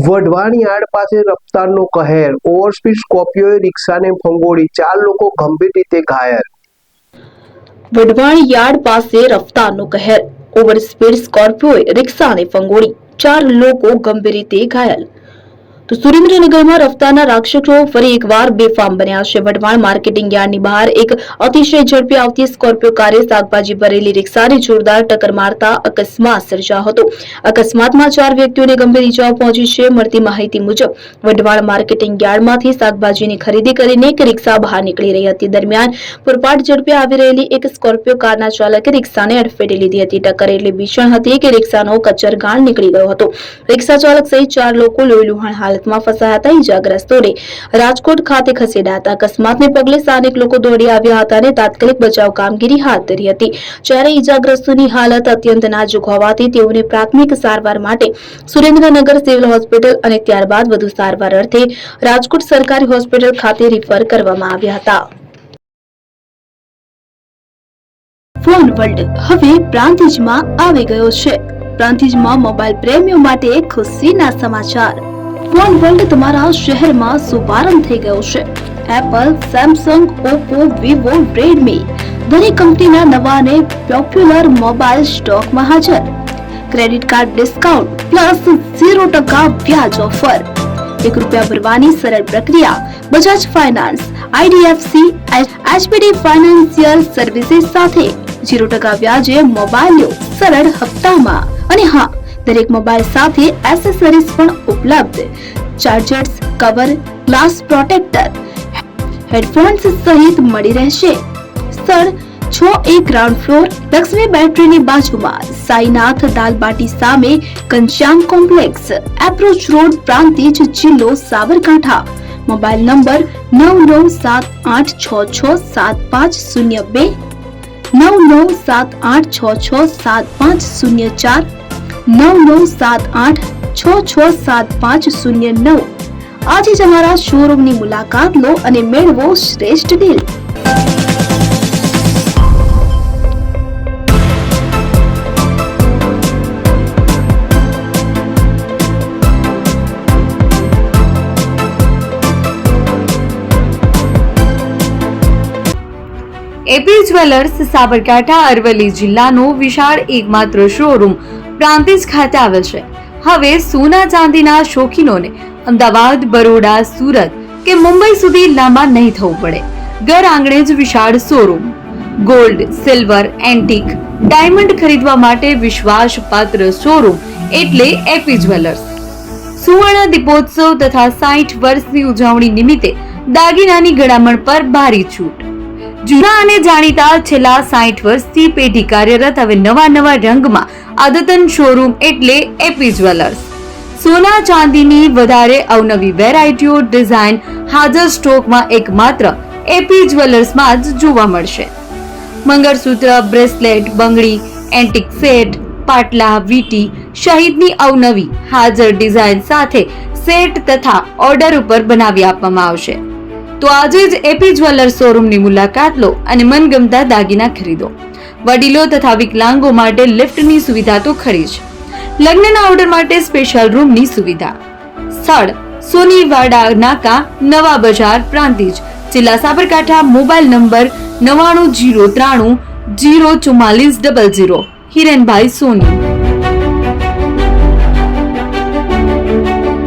Wadhwan yard પાસે રફતારનો કહેર, overspeed સ્કોર્પિયોએ રિક્ષાને ફંગોળી, 4 લોકો ગંભીર રીતે ઘાયલ. વઢવાણ યાર્ડ પાસે રફતારનો કહેર, ઓવરસ્પીડ સ્કોર્પિયોએ રિક્ષાને ફંગોળી, 4 લોકો ગંભીર રીતે ઘાયલ. તો સુરેન્દ્રનગરમાં રફતારના રાક્ષસો ફરી એકવાર બેફામ બન્યા છે. વઢવાણ માર્કેટિંગ યાર્ડની બહાર એક અતિશય ઝડપી આવતી સ્કોર્પિયો કારે શાકભાજી ભરેલી રિક્ષાને જોરદાર ટક્કર મારતા અકસ્માત સર્જાયો હતો. અકસ્માતમાં 4 વ્યક્તિઓને ગંભીર ઇજાઓ પહોંચી છે. મળતી માહિતી મુજબ વઢવાણ માર્કેટિંગ યાર્ડમાંથી શાકભાજીની ખરીદી કરીને એક રિક્ષા બહાર નીકળી રહી હતી. દરમિયાન પૂરપાટ ઝડપે આવી રહેલી એક સ્કોર્પિયો કારના ચાલકે રિક્ષાને અડફેટે લીધી હતી. ટક્કર એટલી ભીષણ હતી કે રિક્ષાનો કચરગાળ નીકળી ગયો હતો. રિક્ષા ચાલક સહિત 4 લોકો લોહીલુહાણ હાલતમાં ફસાયા હતા. ઇજાગ્રસ્તોને રાજકોટ ખાતે ખસેડાયા હતા. અકસ્માતને પગલે સ્થાનિક લોકો દોડી આવ્યા હતા અને તાત્કાલિક બચાવ કામગીરી હાથ ધરી હતી. જ્યારે ઇજાગ્રસ્તોની હાલત અત્યંત નાજુક હોવાથી તેઓને પ્રાથમિક સારવાર માટે સુરેન્દ્રનગર સિવિલ હોસ્પિટલ અને ત્યારબાદ વધુ સારવાર અર્થે રાજકોટ સરકારી હોસ્પિટલ ખાતે રિફર કરવામાં આવ્યા હતા. ફોન વર્લ્ડ હવે પ્રાંતિજમાં આવી ગયો છે. પ્રાંતિજમાં મોબાઈલ પ્રેમીઓ માટે ખુશીના સમાચાર. ફોન વર્લ્ડ તમારા શહેરમાં શુભારંભ થઈ ગયો છે. Apple, Samsung, Oppo, Vivo, Redmi દરેક કંપનીના નવા અને પોપ્યુલર મોબાઈલ સ્ટોકમાં હાજર. ક્રેડિટ કાર્ડ ડિસ્કાઉન્ટ પ્લસ 0% વ્યાજ ઓફર. ₹1 ભરવાની સરળ પ્રક્રિયા. Bajaj finance, IDFC, HPD financial services સાથે 0% વ્યાજે મોબાઈલ લો સરળ હપ્તામાં. અને હા, દરેક મોબાઈલ સાથે એસેસરીઝ પણ ઉપલબ્ધ. Chargers, cover, glass protractor, headphones સહિત મળી રહેશે. સ્થળ 6A ગ્રાઉન્ડ ફ્લોર, લક્ષ્મી બેટરીની બાજુમાં, સાઈનાથ દાલબાટી સામે, Ghanshyam complex, approach road, Prantij, જિલ્લો સાબરકાંઠા. Mobile number 9978667502, 9978667504, 9978667509. આજે જ અમારા શોરૂમની મુલાકાત લો અને મેળવો શ્રેષ્ઠ deal. AP jewellers Sabarkantha Aravalli જિલ્લાનો વિશાળ એકમાત્ર શોરૂમ પ્રાંતિજ ખાતે આવેલ છે. હવે સોના ચાંદીના શોખીનોને અમદાવાદ, બરોડા, સુરત કે મુંબઈ સુધી લાંબા નહીં થવું પડે. ઘર આંગણે જ વિશાળ showroom. Gold, silver, antique, diamond ખરીદવા માટે વિશ્વાસપાત્ર શોરૂમ એટલે એપી જ્વેલર્સ. સુવર્ણ દીપોત્સવ તથા 60 વર્ષની ઉજવણી નિમિત્તે દાગીનાની ગળામણ પર ભારી છૂટ. જૂના અને જાણીતા છેલ્લા 60 વર્ષથી પેઢી કાર્યરત હવે નવા રંગમાં અદ્યતન શોરૂમ એટલે એપી જ્વેલર્સ. સોના ચાંદીની વધારે અવનવી વેરાયટીઓ, ડિઝાઇન હાજર સ્ટોકમાં એકમાત્ર એપી જ્વેલર્સમાં જ જોવા મળશે. મંગળસૂત્ર, બ્રેસલેટ, બંગડી, એન્ટિક સેટ, પાટલા, વીટી સહિતની અવનવી હાજર ડિઝાઇન સાથે સેટ તથા ઓર્ડર ઉપર બનાવી આપવામાં આવશે. તો આજે જ એપી જ્વેલર્સ શોરૂમની મુલાકાત લો અને મનગમતા દાગીના ખરીદો. વડીલો તથા વિકલાંગો માટે લિફ્ટની સુવિધા તો ખરી જ. લગ્નના ઓર્ડર માટે સ્પેશિયલ રૂમની સુવિધા. સ્થળ સોનીવાડા નાકા, નવા બજાર, પ્રાંતિજ, જિલ્લા સાબરકાંઠા. Mobile number 9903004400. હિરેનભાઈ સોની.